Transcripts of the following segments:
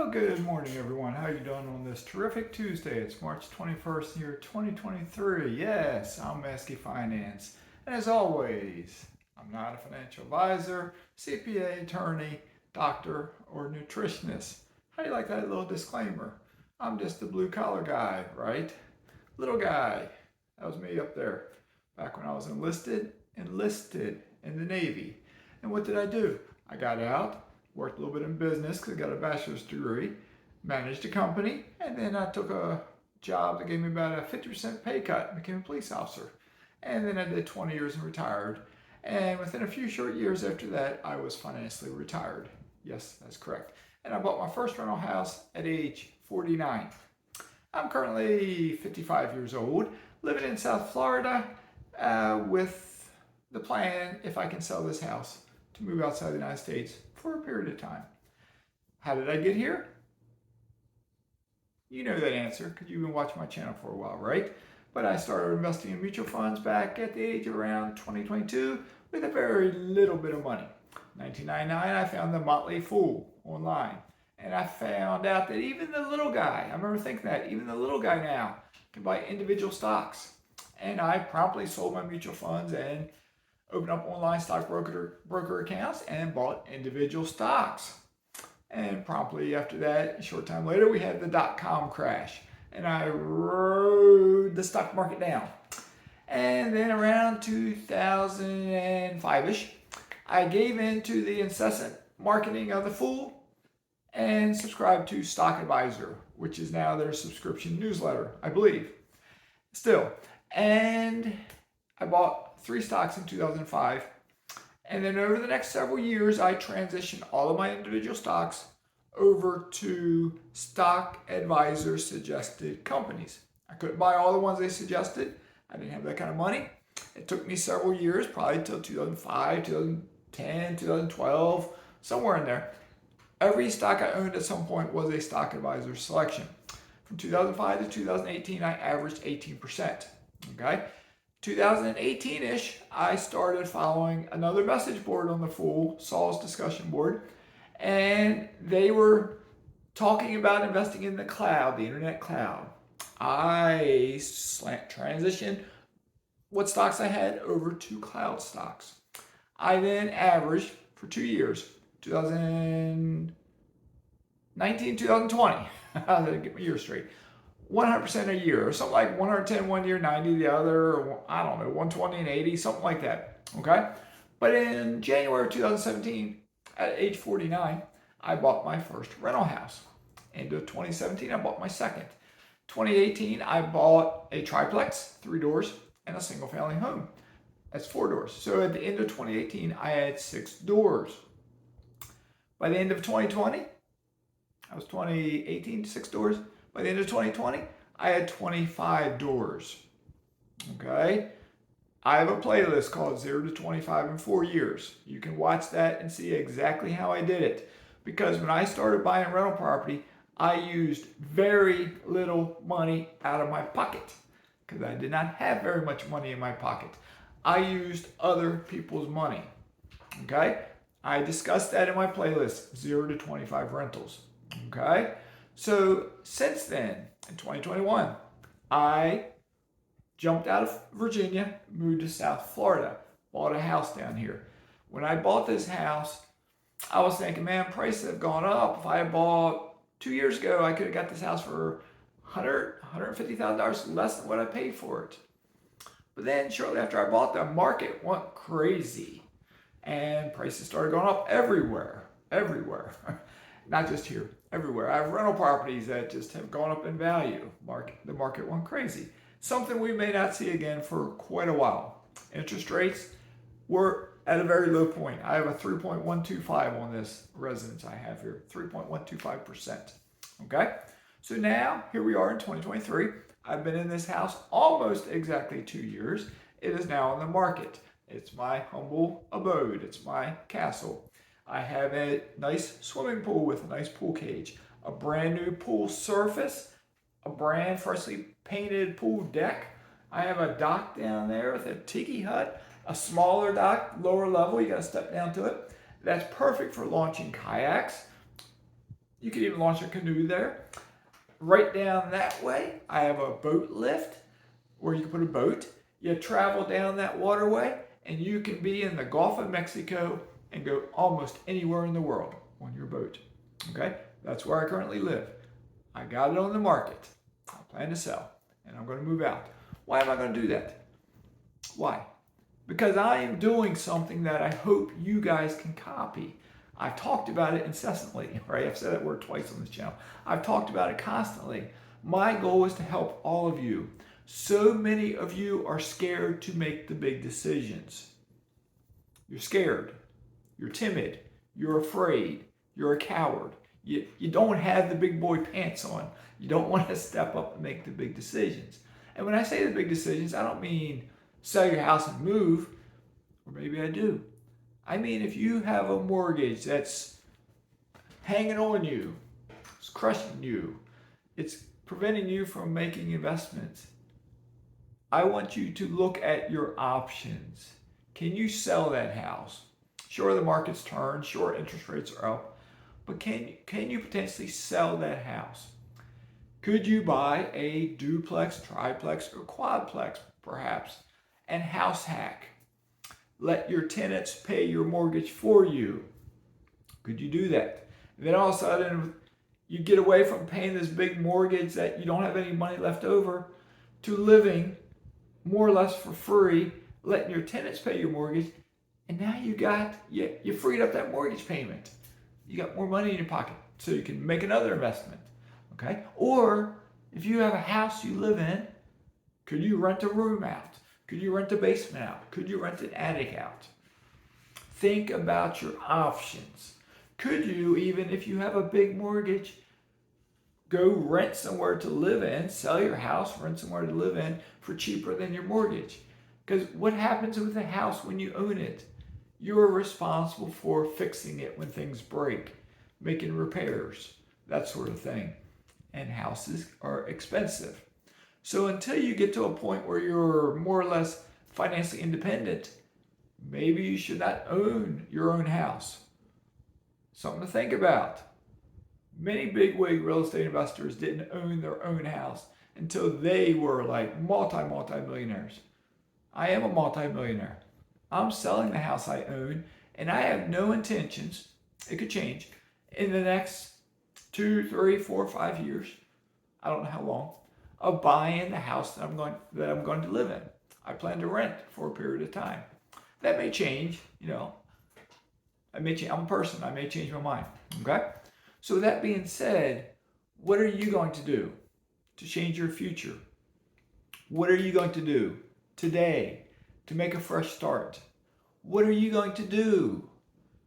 Well, good morning, everyone. How are you doing on this terrific Tuesday? It's March 21st, year 2023. Yes, I'm Mazske Finance. And as always, I'm not a financial advisor, CPA, attorney, doctor, or nutritionist. How do you like that little disclaimer? I'm just a blue-collar guy, right? Little guy. That was me up there back when I was enlisted in the Navy. And what did I do? I got out, worked a little bit in business because I got a bachelor's degree, managed a company, and then I took a job that gave me about a 50% pay cut and became a police officer. And then I did 20 years and retired. And within a few short years after that, I was financially retired. Yes, that's correct. And I bought my first rental house at age 49. I'm currently 55 years old, living in South Florida with the plan, if I can sell this house, to move outside the United States for a period of time. How did I get here? You know that answer because you've been watching my channel for a while, right? But I started investing in mutual funds back at the age of around 2022 with a very little bit of money. 1999, I found the Motley Fool online. And I found out that even the little guy, I remember thinking that, even the little guy now can buy individual stocks. And I promptly sold my mutual funds and opened up online stock broker accounts and bought individual stocks. And promptly after that, a short time later, we had the dot-com crash. And I rode the stock market down. And then around 2005-ish, I gave in to the incessant marketing of the fool and subscribed to Stock Advisor, which is now their subscription newsletter, I believe. Still. And I bought 3 stocks in 2005. And then over the next several years, I transitioned all of my individual stocks over to Stock Advisor suggested companies. I couldn't buy all the ones they suggested. I didn't have that kind of money. It took me several years, probably until 2005, 2010, 2012, somewhere in there. Every stock I owned at some point was a Stock Advisor selection. From 2005 to 2018, I averaged 18%. Okay? 2018-ish, I started following another message board on the Fool, Saul's discussion board, and they were talking about investing in the cloud, the internet cloud. I transitioned what stocks I had over to cloud stocks. I then averaged for 2 years, 2019, 2020, I gotta get my years straight, 100% a year, or something like 110 one year, 90 the other, or I don't know, 120 and 80, something like that, okay? But in January of 2017, at age 49, I bought my first rental house. Into 2017, I bought my second. 2018, I bought a triplex, 3 doors, and a single family home. That's 4 doors. So at the end of 2018, I had 6 doors. By the end of 2020, I was 2018, 6 doors. By the end of 2020, I had 25 doors. Okay? I have a playlist called 0 to 25 in 4 years. You can watch that and see exactly how I did it. Because when I started buying rental property, I used very little money out of my pocket. Because I did not have very much money in my pocket. I used other people's money. Okay? I discussed that in my playlist, 0 to 25 rentals. Okay? So since then, in 2021, I jumped out of Virginia, moved to South Florida, bought a house down here. When I bought this house, I was thinking, man, prices have gone up. If I had bought 2 years ago, I could have got this house for $150,000 less than what I paid for it. But then shortly after I bought, the market went crazy and prices started going up everywhere. Not just here, everywhere. I have rental properties that just have gone up in value. The market went crazy. Something we may not see again for quite a while. Interest rates were at a very low point. I have a 3.125 on this residence I have here, 3.125%. Okay? So now, here we are in 2023. I've been in this house almost exactly 2 years. It is now on the market. It's my humble abode. It's my castle. I have a nice swimming pool with a nice pool cage, a brand new pool surface, a brand freshly painted pool deck. I have a dock down there with a tiki hut, a smaller dock, lower level, you gotta step down to it. That's perfect for launching kayaks, You can even launch a canoe there. Right down that way, I have a boat lift where you can put a boat. You travel down that waterway and you can be in the Gulf of Mexico and go almost anywhere in the world on your boat. Okay? That's where I currently live. I got it on the market. I plan to sell and I'm going to move out. Why am I going to do that? Why? Because I am doing something that I hope you guys can copy. I've talked about it incessantly, right? I've said that word twice on this channel. I've talked about it constantly. My goal is to help all of you. So many of you are scared to make the big decisions. You're scared. You're timid. You're afraid. You're a coward. You don't have the big boy pants on. You don't want to step up and make the big decisions. And when I say the big decisions, I don't mean sell your house and move, or maybe I do. I mean, if you have a mortgage that's hanging on you, it's crushing you, it's preventing you from making investments, I want you to look at your options. Can you sell that house? Sure, the market's turned, sure, interest rates are up, but can you potentially sell that house? Could you buy a duplex, triplex, or quadplex, perhaps, and house hack? Let your tenants pay your mortgage for you. Could you do that? And then all of a sudden, you get away from paying this big mortgage that you don't have any money left over to living more or less for free, letting your tenants pay your mortgage, and now you freed up that mortgage payment. You got more money in your pocket, so you can make another investment. Okay? Or if you have a house you live in, could you rent a room out? Could you rent a basement out? Could you rent an attic out? Think about your options. Could you, even if you have a big mortgage, go rent somewhere to live in, sell your house, rent somewhere to live in for cheaper than your mortgage? Because what happens with a house when you own it? You're responsible for fixing it when things break, making repairs, that sort of thing. And houses are expensive. So until you get to a point where you're more or less financially independent, maybe you should not own your own house. Something to think about. Many bigwig real estate investors didn't own their own house until they were like multi-millionaires. I am a multi-millionaire. I'm selling the house I own, and I have no intentions, it could change, in the next 2, 3, 4, 5 years, I don't know how long, of buying the house that I'm going to live in. I plan to rent for a period of time. That may change, I'm a person, I may change my mind, okay? So that being said, what are you going to do to change your future? What are you going to do today to make a fresh start? What are you going to do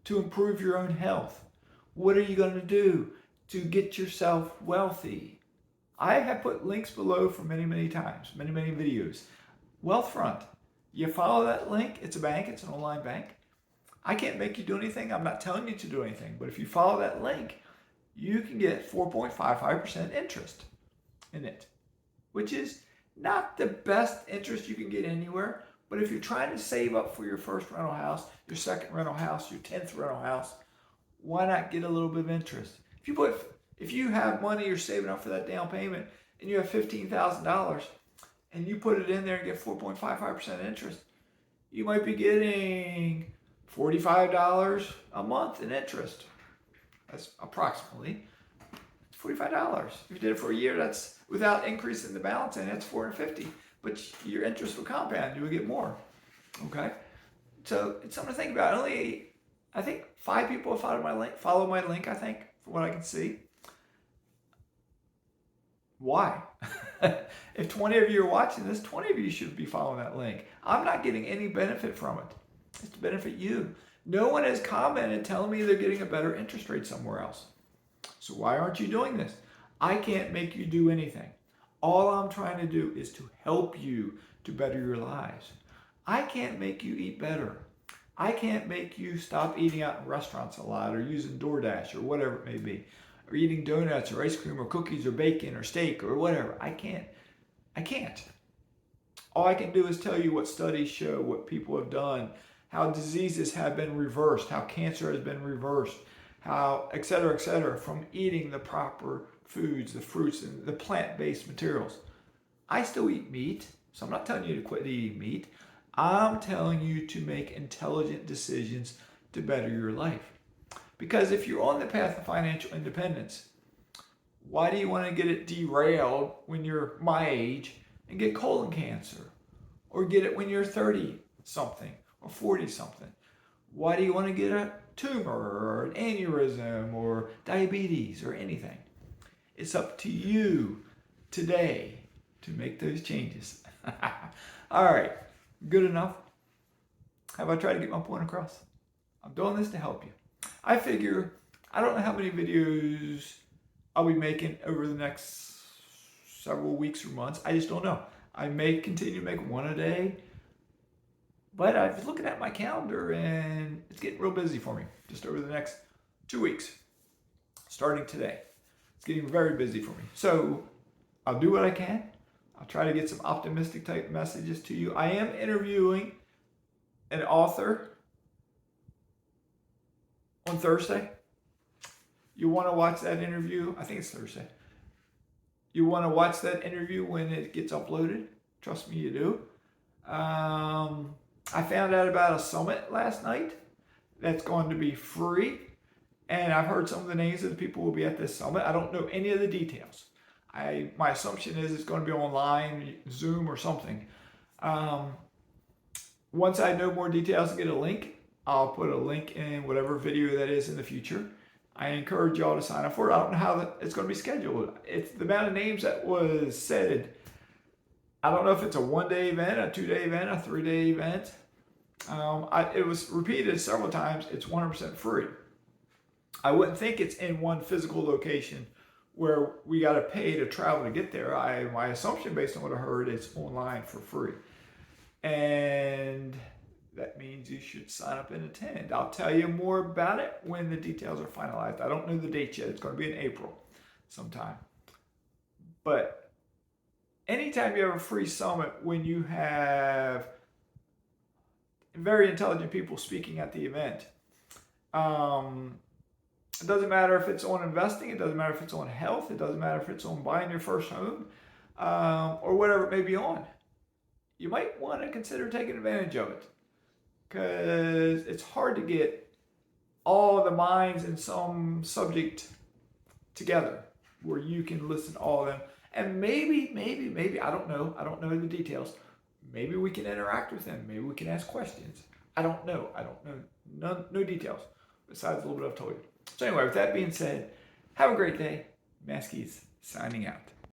to improve your own health? What are you going to do to get yourself wealthy? I have put links below for many, many times, many, many videos. Wealthfront. You follow that link, it's a bank, it's an online bank. I can't make you do anything. I'm not telling you to do anything. But if you follow that link, you can get 4.55% interest in it, which is not the best interest you can get anywhere. But if you're trying to save up for your first rental house, your second rental house, your 10th rental house, why not get a little bit of interest? If you have money you're saving up for that down payment and you have $15,000 and you put it in there and get 4.55% interest, you might be getting $45 a month in interest. That's approximately $45. If you did it for a year, that's without increasing the balance, and that's $450. But your interest will compound. You will get more. Okay? So it's something to think about. I think 5 people have followed my link, I think, from what I can see. Why? If 20 of you are watching this, 20 of you should be following that link. I'm not getting any benefit from it. It's to benefit you. No one has commented telling me they're getting a better interest rate somewhere else. So why aren't you doing this? I can't make you do anything. All I'm trying to do is to help you to better your lives. I can't make you eat better. I can't make you stop eating out in restaurants a lot or using DoorDash or whatever it may be, or eating donuts or ice cream or cookies or bacon or steak or whatever. I can't. All I can do is tell you what studies show, what people have done, how diseases have been reversed, how cancer has been reversed, how, et cetera, from eating the proper foods, the fruits, and the plant-based materials. I still eat meat, so I'm not telling you to quit eating meat. I'm telling you to make intelligent decisions to better your life. Because if you're on the path of financial independence, why do you want to get it derailed when you're my age and get colon cancer? Or get it when you're 30 something or 40 something? Why do you want to get a tumor or an aneurysm or diabetes or anything? It's up to you today to make those changes. All right, good enough? Have I tried to get my point across? I'm doing this to help you. I figure, I don't know how many videos I'll be making over the next several weeks or months. I just don't know. I may continue to make one a day, but I was looking at my calendar and it's getting real busy for me just over the next 2 weeks, starting today. It's getting very busy for me. So I'll do what I can. I'll try to get some optimistic type messages to you. I am interviewing an author on Thursday. You want to watch that interview? I think it's Thursday. You want to watch that interview when it gets uploaded? Trust me, you do. I found out about a summit last night that's going to be free. And I've heard some of the names of the people who will be at this summit. I don't know any of the details. My assumption is it's going to be online, Zoom or something. Once I know more details and get a link, I'll put a link in whatever video that is in the future. I encourage y'all to sign up for it. I don't know how it's going to be scheduled. It's the amount of names that was said. I don't know if it's a 1-day event, a 2-day event, a 3-day event. It was repeated several times. It's 100% free. I wouldn't think it's in one physical location where we got to pay to travel to get there. My assumption, based on what I heard, it's online for free. And that means you should sign up and attend. I'll tell you more about it when the details are finalized. I don't know the date yet. It's going to be in April sometime. But anytime you have a free summit, when you have very intelligent people speaking at the event, it doesn't matter if it's on investing, it doesn't matter if it's on health, it doesn't matter if it's on buying your first home, or whatever it may be on. You might want to consider taking advantage of it, because it's hard to get all the minds in some subject together where you can listen to all of them. And maybe, I don't know the details. Maybe we can interact with them. Maybe we can ask questions. I don't know. No details besides a little bit I've told you. So anyway, with that being said, have a great day. Mazske signing out.